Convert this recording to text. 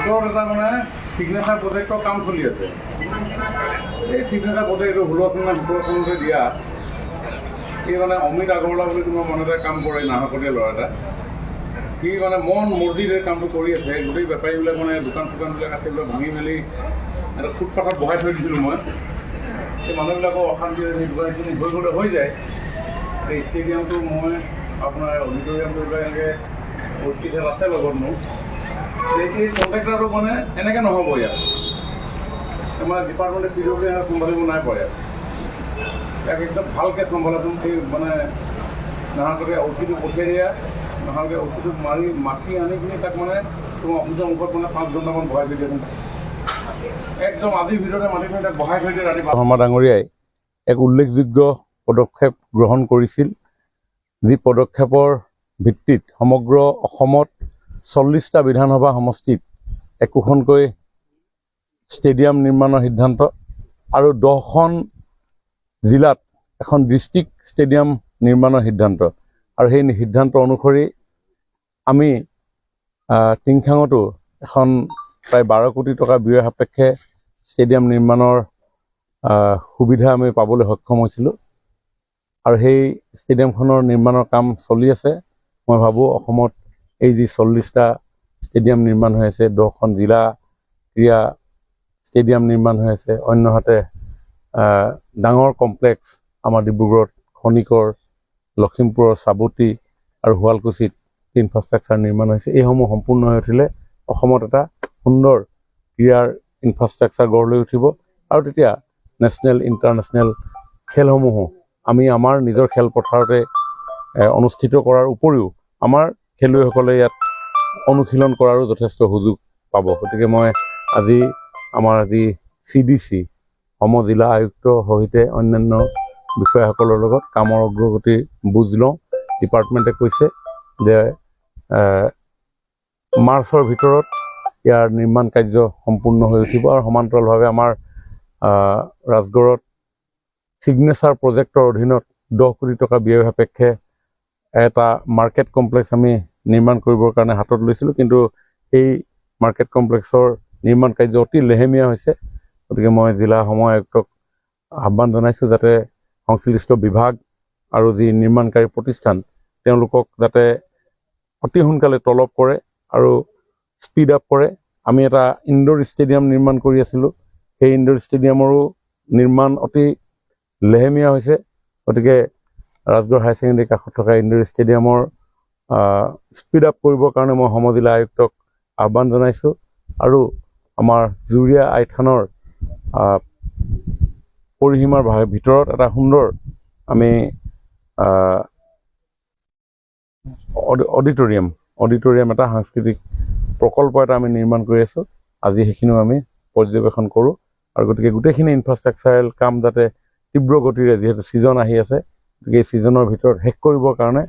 ৰাজগড়ত এটা মানে চিগনেচাৰ প্ৰজেক্টৰ কাম চলি আছে। এই চিগনেচাৰ প্ৰজেক্টটো 16 দিয়া এই মানে অমিত আগৰৱালা বুলি তোমাৰ মনতে কাম কৰে, নাহৰকটীয়া ল'ৰা এটা। সি মানে মন মছজিদ এই কামটো কৰি আছে। গোটেই বেপাৰীবিলাক মানে দোকান চোকানবিলাক আছে, এইবিলাক ভাঙি মেলি এটা ফুটপাথত বহাই থৈ দিছিলোঁ মই। সেই মানুহবিলাকৰ অশান্তি সেই দোকানখিনি হৈ গ'লে হৈ যায়। এই ষ্টেডিয়ামটো মই আপোনাৰ অডিটৰিয়ামটো এইবিলাক এনেকৈ খেল আছে লগত মোৰ। এই কণ্ট্ৰেক্টাৰটো মানে এনেকৈ নহ'ব ইয়াত। আমাৰ ডিপাৰ্টমেণ্টে পিৰিয়ডে চম্ভালিব নাই পোৱা ইয়াত। ইয়াক একদম ভালকৈ চম্ভালাচোন। সেই মানে নাহৰকটীয়া অচিটো পঠিয়াই দিয়া, নাহৰকটীয়া অচিটো মাতি আনি কিনি তাক মানে তোমাৰ অফিচৰ মুখত মানে 5 ঘণ্টামান বহাই থৈ দিয়াচোন। একদম আজিৰ ভিতৰতে মাতি পিনি তাক বহাই থৈ দিয়ে ৰাতিপুৱা। শৰ্মা ডাঙৰীয়াই এক উল্লেখযোগ্য পদক্ষেপ গ্ৰহণ কৰিছিল, যি পদক্ষেপৰ ভিত্তিত সমগ্ৰ অসমত 40টা বিধানসভা সমষ্টিত একোখনকৈ ষ্টেডিয়াম নিৰ্মাণৰ সিদ্ধান্ত আৰু 10খন জিলাত এখন ডিষ্ট্ৰিক্ট ষ্টেডিয়াম নিৰ্মাণৰ সিদ্ধান্ত। আৰু সেই সিদ্ধান্ত অনুসৰি আমি টিংখাঙতো এখন প্ৰায় 12 কোটি টকা ব্যয় সাপেক্ষে ষ্টেডিয়াম নিৰ্মাণৰ সুবিধা আমি পাবলৈ সক্ষম হৈছিলোঁ। আৰু সেই ষ্টেডিয়ামখনৰ নিৰ্মাণৰ কাম চলি আছে। মই ভাবোঁ অসমত এই যি 40টা ষ্টেডিয়াম নিৰ্মাণ হৈ আছে, 10খন জিলা ক্ৰীড়া ষ্টেডিয়াম নিৰ্মাণ হৈ আছে, অন্যহাতে ডাঙৰ কমপ্লেক্স আমাৰ ডিব্ৰুগড়ত, খনিকৰ, লখিমপুৰৰ চাবুতি আৰু শুৱালকুছিত ইনফ্ৰাষ্ট্ৰাকচাৰ নিৰ্মাণ হৈছে। এইসমূহ সম্পূৰ্ণ হৈ উঠিলে অসমত এটা সুন্দৰ ক্ৰীড়াৰ ইনফ্ৰাষ্ট্ৰাকচাৰ গঢ় লৈ উঠিব। আৰু তেতিয়া নেশ্যনেল ইণ্টাৰনেশ্যনেল খেলসমূহো আমি আমাৰ নিজৰ খেলপথাৰতে অনুষ্ঠিত কৰাৰ উপৰিও আমাৰ খেলুৱৈসকলে ইয়াত অনুশীলন কৰাৰো যথেষ্ট সুযোগ পাব। গতিকে মই আমাৰ CDC সমজিলা আয়ুক্তৰ সৈতে অন্যান্য বিষয়াসকলৰ লগত কামৰ অগ্ৰগতি বুজ লওঁ। ডিপাৰ্টমেণ্টে কৈছে যে মাৰ্চৰ ভিতৰত ইয়াৰ নিৰ্মাণ কাৰ্য সম্পূৰ্ণ হৈ উঠিব। আৰু সমান্তৰালভাৱে আমাৰ ৰাজগড়ত ছিগনেচাৰ প্ৰজেক্টৰ অধীনত 10 কোটি টকা ব্যয় সাপেক্ষে এটা মাৰ্কেট কমপ্লেক্স আমি নিৰ্মাণ কৰিবৰ কাৰণে হাতত লৈছিলোঁ, কিন্তু সেই মাৰ্কেট কমপ্লেক্সৰ নিৰ্মাণ কাৰ্য অতি লেহেমীয়া হৈছে। গতিকে মই জিলা সময় আয়ুক্তক আহ্বান জনাইছোঁ যাতে সংশ্লিষ্ট বিভাগ আৰু যি নিৰ্মাণকাৰী প্ৰতিষ্ঠান তেওঁলোকক যাতে অতি সোনকালে তলব কৰে আৰু স্পীড আপ কৰে। আমি এটা ইনডোৰ ষ্টেডিয়াম নিৰ্মাণ কৰি আছিলোঁ, সেই ইনডোৰ ষ্টেডিয়ামৰো নিৰ্মাণ অতি লেহেমীয়া হৈছে। গতিকে ৰাজগড় হায়াৰ ছেকেণ্ডেৰী কাষত থকা ইনডোৰ ষ্টেডিয়ামৰ স্পীড আপ কৰিবৰ কাৰণে মই সমজিলা আয়ুক্তক আহ্বান জনাইছোঁ। আৰু আমাৰ জুৰীয়া আইথানৰ পৰিসীমাৰ ভিতৰত এটা সুন্দৰ আমি অডিটৰিয়াম এটা সাংস্কৃতিক প্ৰকল্প এটা আমি নিৰ্মাণ কৰি আছোঁ। আজি সেইখিনিও আমি পৰ্যবেক্ষণ কৰোঁ। আৰু গতিকে গোটেইখিনি ইনফ্ৰাষ্ট্ৰাকচাৰেল কাম যাতে তীব্ৰ গতিৰে, যিহেতু ছিজন আহি আছে, গতিকে এই ছিজনৰ ভিতৰত শেষ কৰিবৰ কাৰণে